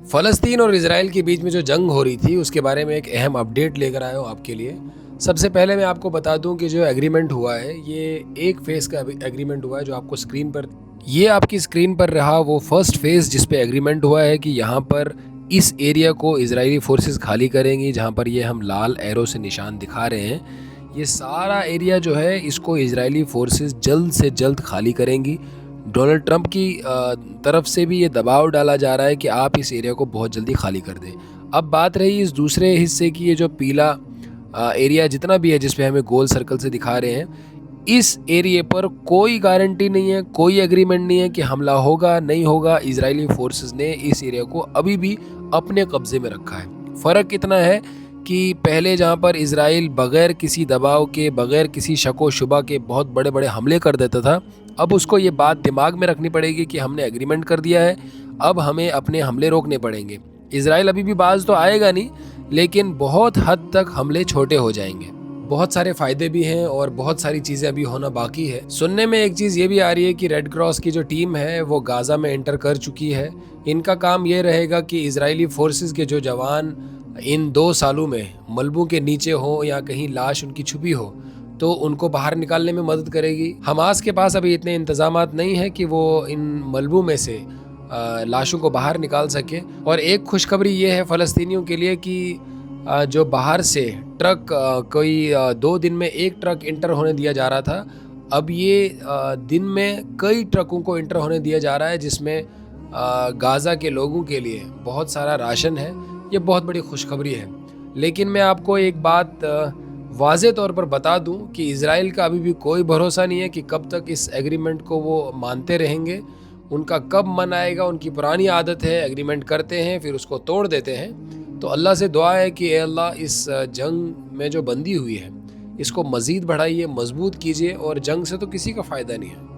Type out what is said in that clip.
फ़लस्तीन और इज़राइल के बीच में जो जंग हो रही थी, उसके बारे में एक अहम अपडेट लेकर आया हूँ आपके लिए। सबसे पहले मैं आपको बता दूँ कि जो एग्रीमेंट हुआ है, ये एक फ़ेज़ का एग्रीमेंट हुआ है, जो आपको स्क्रीन पर ये आपकी स्क्रीन पर रहा वो फर्स्ट फ़ेज़ जिस पे एग्रीमेंट हुआ है कि यहाँ पर इस एरिया को इज़राइली फ़ोर्सेस खाली करेंगी, जहाँ पर ये हम लाल एरो से निशान दिखा रहे हैं। ये सारा एरिया जो है, इसको इज़राइली फ़ोर्सेस जल्द से जल्द खाली करेंगी। डोनाल्ड ट्रंप की तरफ से भी ये दबाव डाला जा रहा है कि आप इस एरिया को बहुत जल्दी खाली कर दें। अब बात रही इस दूसरे हिस्से की, ये जो पीला एरिया जितना भी है जिस पे हमें गोल सर्कल से दिखा रहे हैं, इस एरिया पर कोई गारंटी नहीं है, कोई एग्रीमेंट नहीं है कि हमला होगा, नहीं होगा। इजरायली फोर्सेस ने इस एरिया को अभी भी अपने कब्जे में रखा है। फ़र्क इतना है कि पहले जहाँ पर इजराइल बग़ैर किसी दबाव के, बग़ैर किसी शक व शुबा के बहुत बड़े-बड़े हमले कर देता था, अब उसको ये बात दिमाग में रखनी पड़ेगी कि हमने एग्रीमेंट कर दिया है, अब हमें अपने हमले रोकने पड़ेंगे। इजराइल अभी भी बाज़ तो आएगा नहीं, लेकिन बहुत हद तक हमले छोटे हो जाएंगे। बहुत सारे फ़ायदे भी हैं और बहुत सारी चीज़ें अभी होना बाकी है। सुनने में एक चीज़ ये भी आ रही है कि रेड क्रॉस की जो टीम है वो गाज़ा में एंटर कर चुकी है। इनका काम ये रहेगा कि इजरायली फोर्सेस के जो जवान इन 2 सालों में मलबों के नीचे हो या कहीं लाश उनकी छुपी हो, तो उनको बाहर निकालने में मदद करेगी। हमास के पास अभी इतने इंतज़ामात नहीं है कि वो इन मलबों में से लाशों को बाहर निकाल सके। और एक खुशखबरी ये है फ़लस्तीनियों के लिए कि जो बाहर से ट्रक कोई 2 दिन में 1 ट्रक इंटर होने दिया जा रहा था, अब ये दिन में कई ट्रकों को इंटर होने दिया जा रहा है, जिसमें गाज़ा के लोगों के लिए बहुत सारा राशन है। ये बहुत बड़ी खुशखबरी है। लेकिन मैं आपको एक बात वाज़े तौर पर बता दूं कि इज़राइल का अभी भी कोई भरोसा नहीं है कि कब तक इस एग्रीमेंट को वो मानते रहेंगे। उनका कब मन आएगा, उनकी पुरानी आदत है, एग्रीमेंट करते हैं फिर उसको तोड़ देते हैं। तो अल्लाह से दुआ है कि ए अल्लाह, इस जंग में जो बंदी हुई है, इसको मज़ीद बढ़ाइए, मजबूत कीजिए, और जंग से तो किसी का फ़ायदा नहीं है।